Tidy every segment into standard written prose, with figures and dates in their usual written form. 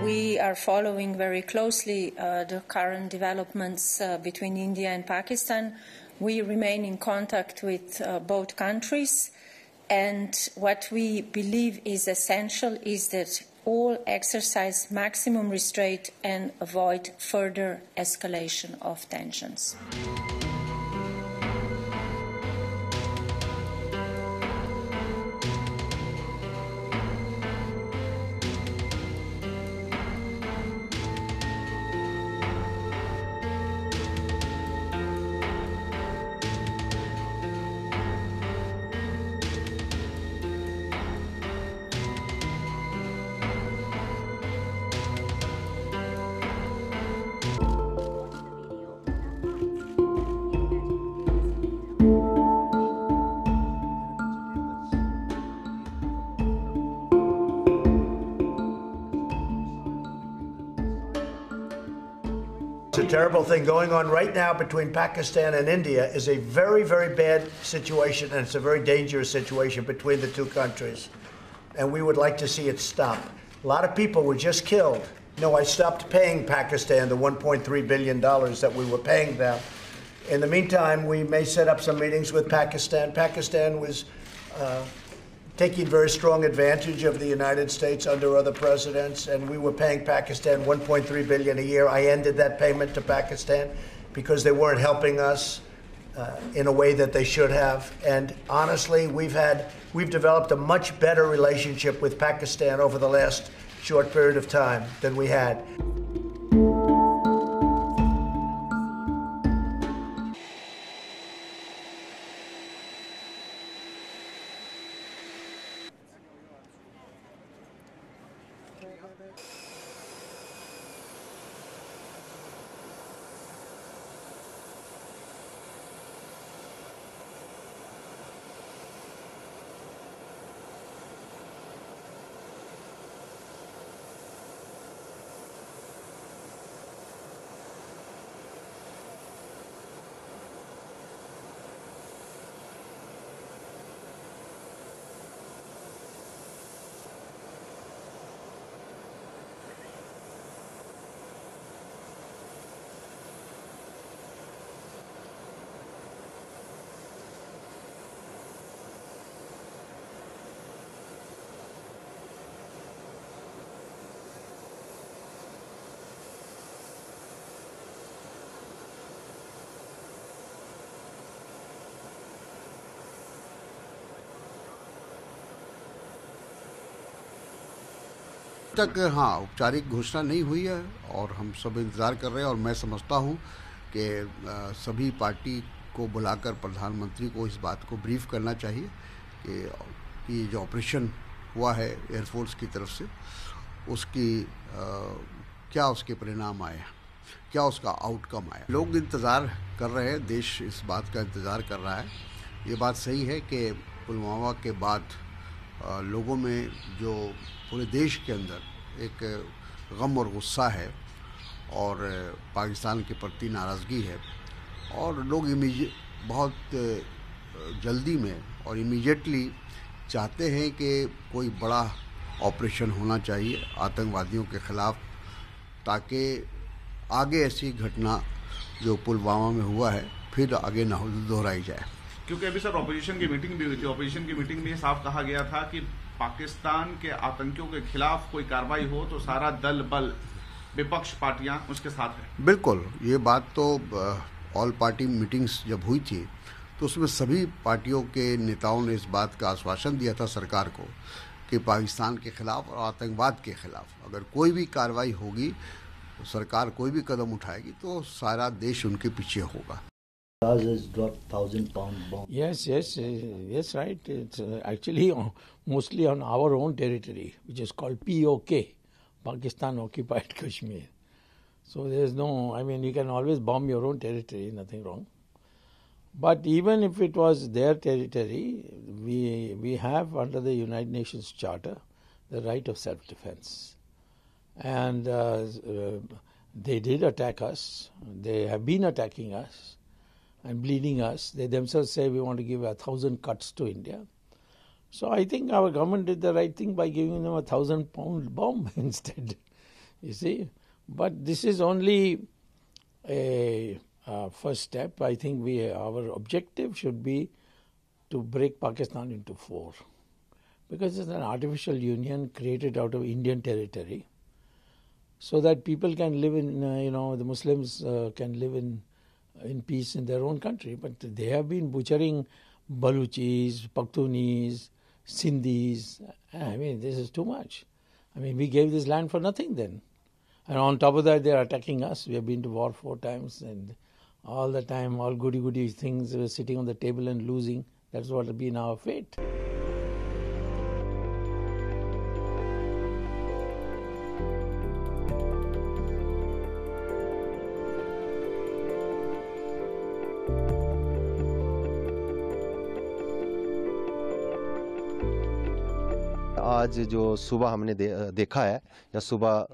we are following very closely the current developments between India and Pakistan. We remain in contact with both countries, and what we believe is essential is that all exercise maximum restraint and avoid further escalation of tensions. The terrible thing going on right now between Pakistan and India is a very, very bad situation, and it's a very dangerous situation between the two countries. And we would like to see it stop. A lot of people were just killed. No, I stopped paying Pakistan the $1.3 billion that we were paying them. In the meantime, we may set up some meetings with Pakistan. Pakistan was taking very strong advantage of the United States under other presidents, and we were paying Pakistan $1.3 billion a year. I ended that payment to Pakistan because they weren't helping us in a way that they should have. And honestly, we've developed a much better relationship with Pakistan over the last short period of time than we had. तक हाँ औपचारिक घोषणा नहीं हुई है और हम सब इंतज़ार कर रहे हैं, और मैं समझता हूँ कि सभी पार्टी को बुलाकर प्रधानमंत्री को इस बात को ब्रीफ करना चाहिए कि जो ऑपरेशन हुआ है एयरफोर्स की तरफ से उसकी क्या उसके परिणाम आए, क्या उसका आउटकम आया। लोग इंतज़ार कर रहे हैं, देश इस बात का इंतज़ार कर रहा है। ये बात सही है कि पुलवामा के बाद लोगों में जो पूरे देश के अंदर एक गम और गुस्सा है और पाकिस्तान के प्रति नाराज़गी है, और लोग बहुत जल्दी में और इमीडिएटली चाहते हैं कि कोई बड़ा ऑपरेशन होना चाहिए आतंकवादियों के ख़िलाफ़, ताकि आगे ऐसी घटना जो पुलवामा में हुआ है फिर आगे न दोहराई जाए। क्योंकि अभी सर ऑपोजिशन की मीटिंग भी हुई थी, ऑपोजिशन की मीटिंग में साफ कहा गया था कि पाकिस्तान के आतंकियों के खिलाफ कोई कार्रवाई हो तो सारा दल बल विपक्ष पार्टियां उसके साथ है। बिल्कुल, ये बात तो ऑल पार्टी मीटिंग्स जब हुई थी तो उसमें सभी पार्टियों के नेताओं ने इस बात का आश्वासन दिया था सरकार को कि पाकिस्तान के खिलाफ और आतंकवाद के खिलाफ अगर कोई भी कार्रवाई होगी, तो सरकार कोई भी कदम उठाएगी तो सारा देश उनके पीछे होगा। Has dropped 1,000-pound bomb. Yes, right. It's actually mostly on our own territory, which is called POK, Pakistan Occupied Kashmir. So there's no, you can always bomb your own territory, nothing wrong. But even if it was their territory, we have under the United Nations Charter the right of self-defense. And they did attack us. They have been attacking us and bleeding us. They themselves say we want to give 1,000 cuts to India. So I think our government did the right thing by giving them 1,000-pound bomb instead. You see, but this is only a first step. I think our objective should be to break Pakistan into four, because it's an artificial union created out of Indian territory, so that people can live in, the Muslims can live in peace in their own country. But they have been butchering Baluchis, Pakhtunis, Sindhis. I mean, this is too much. I mean, we gave this land for nothing then. And on top of that, they are attacking us. We have been to war 4 times, and all the time, all goody-goody things were sitting on the table and losing. That's what will be our fate. आज जो सुबह हमने देखा है, या सुबह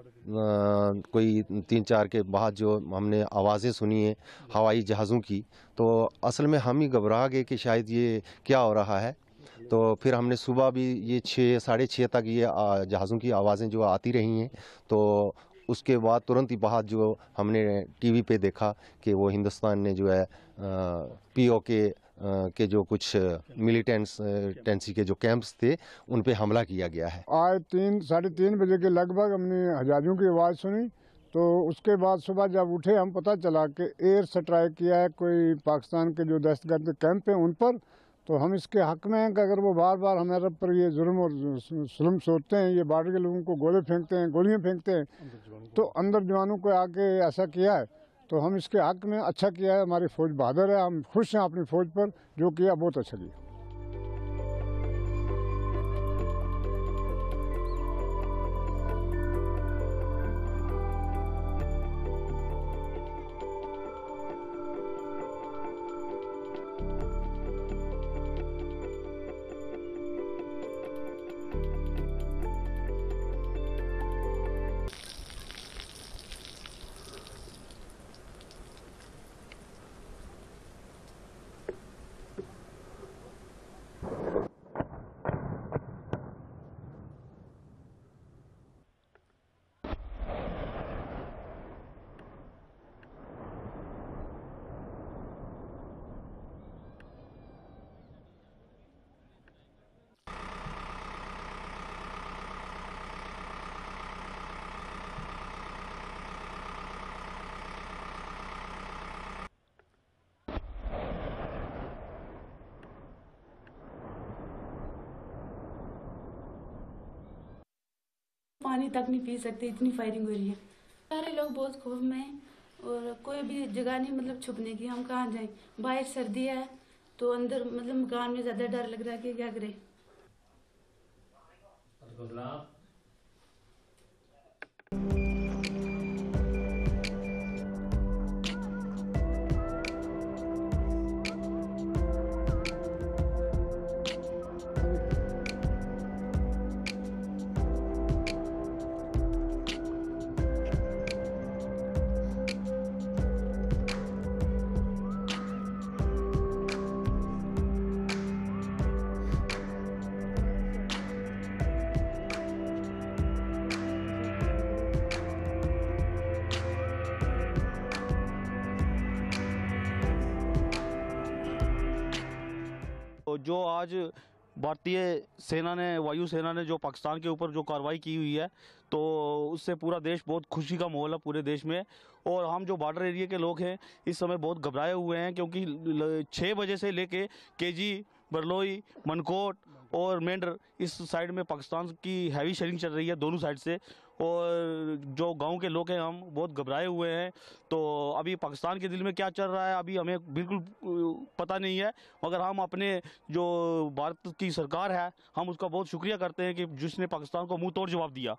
कोई 3-4 के बाद जो हमने आवाज़ें सुनी है हवाई जहाज़ों की, तो असल में हम ही घबरा गए कि शायद ये क्या हो रहा है। तो फिर हमने सुबह भी ये 6, साढ़े 6 तक ये जहाज़ों की आवाज़ें जो आती रही हैं, तो उसके बाद तुरंत ही बाद जो हमने टीवी पे देखा कि वो हिंदुस्तान ने जो है POK के जो कुछ मिलिटेंसी के जो कैंप्स थे उन पे हमला किया गया है। आज 3-3:30 बजे के लगभग हमने हजारियों की आवाज़ सुनी, तो उसके बाद सुबह जब उठे हम पता चला कि एयर स्ट्राइक किया है कोई पाकिस्तान के जो दहशतगर्द कैंप हैं उन पर। तो हम इसके हक में हैं कि अगर वो बार बार हमारे पर ये जुल्म और जुल्म सोचते हैं, ये बॉर्डर के लोगों को गोले फेंकते हैं, गोलियां फेंकते हैं, तो अंदर जवानों को आके ऐसा किया है, तो हम इसके हक में अच्छा किया है। हमारी फौज बहादुर है, हम खुश हैं अपनी फौज पर, जो किया बहुत अच्छा किया। पानी तक नहीं पी सकते, इतनी फायरिंग हो रही है। सारे लोग बहुत खौफ में हैं और कोई भी जगह नहीं मतलब छुपने की। हम कहाँ जाएं? बाहर सर्दी है तो अंदर मतलब मकान में ज़्यादा डर लग रहा है कि क्या करें। जो आज भारतीय सेना ने, वायुसेना ने जो पाकिस्तान के ऊपर जो कार्रवाई की हुई है, तो उससे पूरा देश बहुत खुशी का माहौल है पूरे देश में। और हम जो बॉर्डर एरिया के लोग हैं इस समय बहुत घबराए हुए हैं, क्योंकि 6 बजे से लेके KG, बरलोई, मनकोट और मेंढर इस साइड में पाकिस्तान की हैवी शेलिंग चल रही है दोनों साइड से। और जो गांव के लोग हैं हम बहुत घबराए हुए हैं। तो अभी पाकिस्तान के दिल में क्या चल रहा है अभी हमें बिल्कुल पता नहीं है, मगर हम अपने जो भारत की सरकार है हम उसका बहुत शुक्रिया करते हैं कि जिसने पाकिस्तान को मुंह तोड़ जवाब दिया।